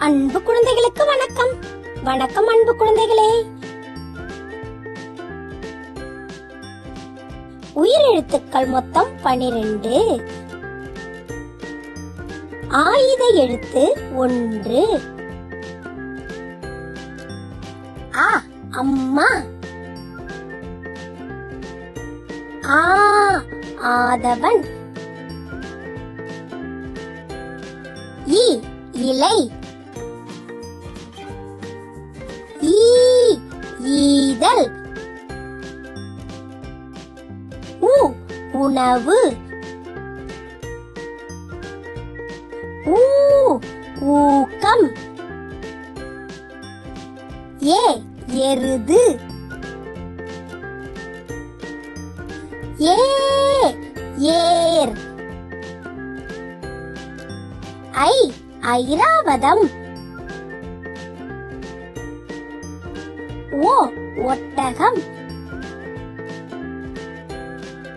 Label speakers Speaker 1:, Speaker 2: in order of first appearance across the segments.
Speaker 1: அன்பு குழந்தைகளுக்கு வணக்கம். வணக்கம் அன்பு குழந்தைகளே. உயிரெழுத்துக்கள் மொத்தம் 12. ஆயுத எழுத்து 1. ஆ அம்மா. ஆ ஆதவன். இ இலை. ஈ ஈதல். உ உணவு. ஊ ஊக்கம். ஏ எருது. ஏ ஏர். ஐ ஐராவதம். ஓ ஒட்டகம்.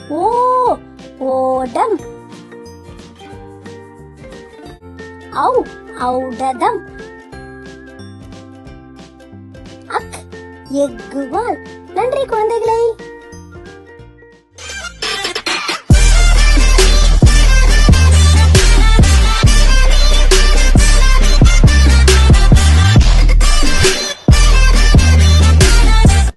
Speaker 1: ஓ ஓடம். ஔ ஔடதம். அக் எக்குவால். நன்றி குழந்தைகளே.